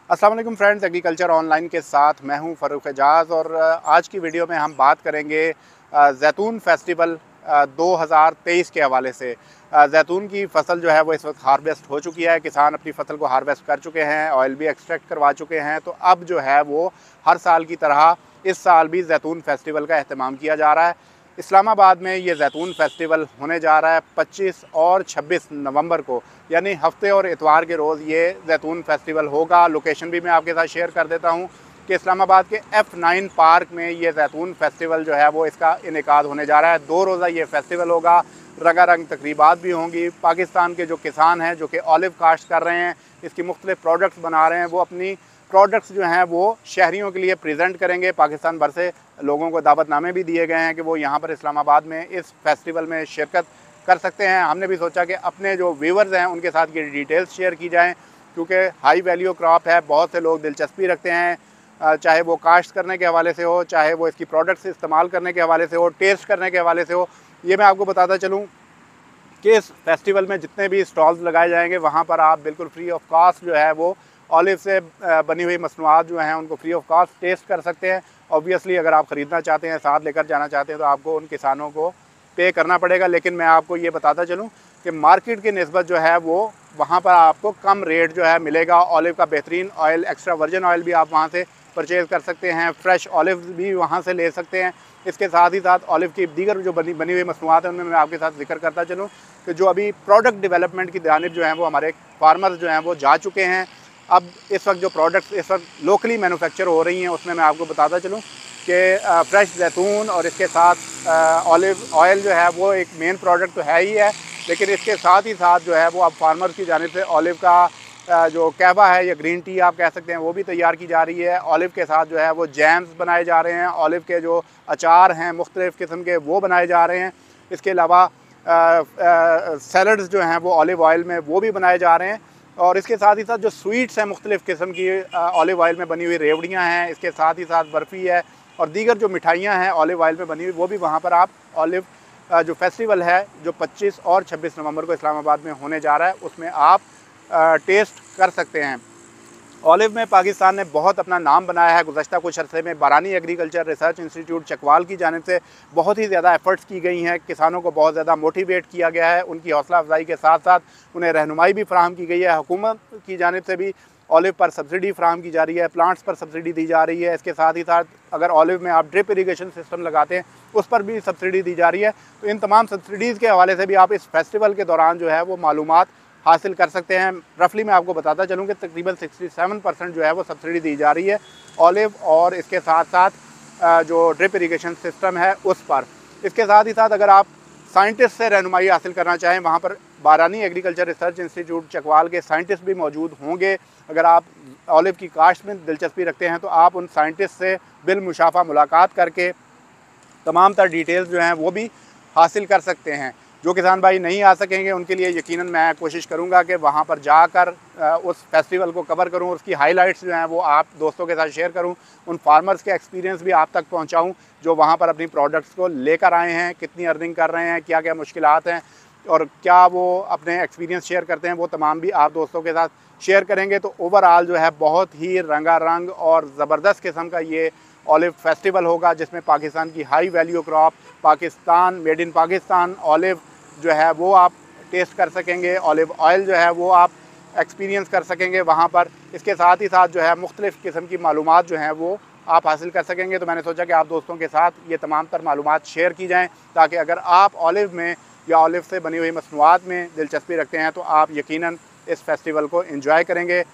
अस्सलाम वालेकुम friends, agriculture online के साथ मैं हूं फ़ारूक एजाज़। और आज की वीडियो में हम बात करेंगे जैतून फेस्टिवल 2023 के हवाले से। जैतून की फ़सल जो है वो इस वक्त हार्वेस्ट हो चुकी है। किसान अपनी फ़सल को हार्वेस्ट कर चुके हैं, ऑयल भी एक्सट्रैक्ट करवा चुके हैं। तो अब जो है वो हर साल की तरह इस साल भी जैतून फेस्टिवल का अहतमाम किया जा रहा है। इस्लामाबाद में ये जैतून फेस्टिवल होने जा रहा है 25 और 26 नवंबर को, यानी हफ्ते और इतवार के रोज़ ये जैतून फेस्टिवल होगा। लोकेशन भी मैं आपके साथ शेयर कर देता हूँ कि इस्लामाबाद के F9 पार्क में ये जैतून फेस्टिवल जो है वो इसका इनेकाद होने जा रहा है। 2 रोज़ा ये फेस्टिवल होगा, रंगारंग तकरीबात भी होंगी। पाकिस्तान के जो किसान हैं जो कि ऑलिव काश्त कर रहे हैं, इसकी मुख्तलिफ प्रोडक्ट्स बना रहे हैं, वो अपनी प्रोडक्ट्स जो हैं वो शहरियों के लिए प्रेजेंट करेंगे। पाकिस्तान भर से लोगों को दावतनामे भी दिए गए हैं कि वो यहाँ पर इस्लामाबाद में इस फेस्टिवल में शिरकत कर सकते हैं। हमने भी सोचा कि अपने जो व्यूवर्स हैं उनके साथ ये डिटेल्स शेयर की जाएँ, क्योंकि हाई वैल्यू क्रॉप है। बहुत से लोग दिलचस्पी रखते हैं, चाहे वो काश्त करने के हवाले से हो, चाहे वो इसकी प्रोडक्ट्स इस्तेमाल करने के हवाले से हो, टेस्ट करने के हवाले से हो। ये मैं आपको बताता चलूँ कि इस फेस्टिवल में जितने भी स्टॉल्स लगाए जाएंगे वहाँ पर आप बिल्कुल फ्री ऑफ कॉस्ट जो है वो ऑलिव से बनी हुई मसनूआत जो हैं उनको फ्री ऑफ कॉस्ट टेस्ट कर सकते हैं। ऑब्वियसली अगर आप ख़रीदना चाहते हैं, साथ लेकर जाना चाहते हैं, तो आपको उन किसानों को पे करना पड़ेगा। लेकिन मैं आपको ये बताता चलूँ कि मार्केट की निस्बत जो है वो वहाँ पर आपको कम रेट जो है मिलेगा। ऑलिव का बेहतरीन ऑयल, एक्स्ट्रा वर्जिन ऑयल भी आप वहाँ से परचेज़ कर सकते हैं, फ्रेश ऑलिव भी वहाँ से ले सकते हैं। इसके साथ ही साथ ऑलिव की दीगर जो बनी हुई मसनूआत हैं उनमें मैं आपके साथ जिक्र करता चलूँ कि जो अभी प्रोडक्ट डेवलपमेंट की जानिब जो है वो हमारे फार्मर्स जो हैं वो जा चुके हैं। अब इस वक्त जो प्रोडक्ट्स इस वक्त लोकली मैन्युफैक्चर हो रही हैं उसमें मैं आपको बताता चलूँ कि फ्रेश जैतून और इसके साथ ऑलिव ऑयल जो है वो एक मेन प्रोडक्ट तो है ही है, लेकिन इसके साथ ही साथ जो है वो अब फार्मर्स की जानिब से ऑलिव का जो कहवा है या ग्रीन टी आप कह सकते हैं वो भी तैयार की जा रही है। ऑलिव के साथ जो है वो जैम्स बनाए जा रहे हैं, ऑलिव के जो अचार हैं मुख्तलिफ़ किस्म के वो बनाए जा रहे हैं। इसके अलावा सैलड्स जो हैं वो ऑलिव ऑयल में वो भी बनाए जा रहे हैं। और इसके साथ ही साथ जो स्वीट्स हैं मुख्तलिफ़ किस्म की ऑलिव ऑयल में बनी हुई रेवड़ियाँ हैं, इसके साथ ही साथ बर्फ़ी है और दीगर जो मिठाइयाँ हैं ऑलिव ऑयल में बनी हुई, वो भी वहाँ पर आप ऑलिव जो फेस्टिवल है जो 25 और 26 नवंबर को इस्लामाबाद में होने जा रहा है उसमें आप टेस्ट कर सकते हैं। ऑलिव में पाकिस्तान ने बहुत अपना नाम बनाया है। गुज़श्ता कुछ अरसे में बारानी एग्रीकल्चर रिसर्च इंस्टीट्यूट चकवाल की जानिब से बहुत ही ज़्यादा एफ़र्ट्स की गई हैं। किसानों को बहुत ज़्यादा मोटिवेट किया गया है, उनकी हौसला अफजाई के साथ साथ उन्हें रहनुमाई भी फ़राहम की गई है। हुकूमत की जानिब से भी ऑलिव पर सब्सिडी फ़राहम की जा रही है, प्लांट्स पर सब्सिडी दी जा रही है। इसके साथ ही साथ अगर ऑलिव में आप ड्रिप इरीगेशन सिस्टम लगाते हैं उस पर भी सब्सिडी दी जा रही है। तो इन तमाम सब्सिडीज़ के हवाले से भी आप इस फेस्टिवल के दौरान जो है वो मालूमात हासिल कर सकते हैं। रफली मैं आपको बताता चलूँ कि तकरीबन 67% जो है वो सब्सिडी दी जा रही है ऑलिव और इसके साथ साथ जो ड्रिप इरीगेशन सिस्टम है उस पर। इसके साथ ही साथ अगर आप साइंटिस्ट से रहनुमाई हासिल करना चाहें, वहाँ पर बारानी एग्रीकल्चर रिसर्च इंस्टीट्यूट चकवाल के साइंटिस्ट भी मौजूद होंगे। अगर आप ऑलिव की काश्त में दिलचस्पी रखते हैं तो आप उन साइंटिस्ट से बिलमुशाफा मुलाकात करके तमाम तर डिटेल्स जो हैं वो भी हासिल कर सकते हैं। जो किसान भाई नहीं आ सकेंगे उनके लिए यकीनन मैं कोशिश करूंगा कि वहां पर जाकर उस फेस्टिवल को कवर करूं, उसकी हाइलाइट्स जो हैं वो आप दोस्तों के साथ शेयर करूं, उन फार्मर्स के एक्सपीरियंस भी आप तक पहुंचाऊं जो वहां पर अपनी प्रोडक्ट्स को लेकर आए हैं, कितनी अर्निंग कर रहे हैं, क्या क्या मुश्किलात हैं और क्या वो अपने एक्सपीरियंस शेयर करते हैं, वो तमाम भी आप दोस्तों के साथ शेयर करेंगे। तो ओवरऑल जो है बहुत ही रंगारंग और ज़बरदस्त किस्म का ये ऑलिव फेस्टिवल होगा, जिसमें पाकिस्तान की high value crop, Pakistan made in Pakistan olive जो है वो आप टेस्ट कर सकेंगे, ऑलिव ऑयल जो है वो आप एक्सपीरियंस कर सकेंगे वहाँ पर। इसके साथ ही साथ जो है मुख्तलिफ़ किस्म की मालूमात जो हैं वो आप हासिल कर सकेंगे। तो मैंने सोचा कि आप दोस्तों के साथ ये तमाम तर मालूमात शेयर की जाएँ, ताकि अगर आप ऑलिव में या ऑलिव से बनी हुई मसनूआत में दिलचस्पी रखते हैं तो आप यकीनन इस फेस्टिवल को एंजॉय करेंगे।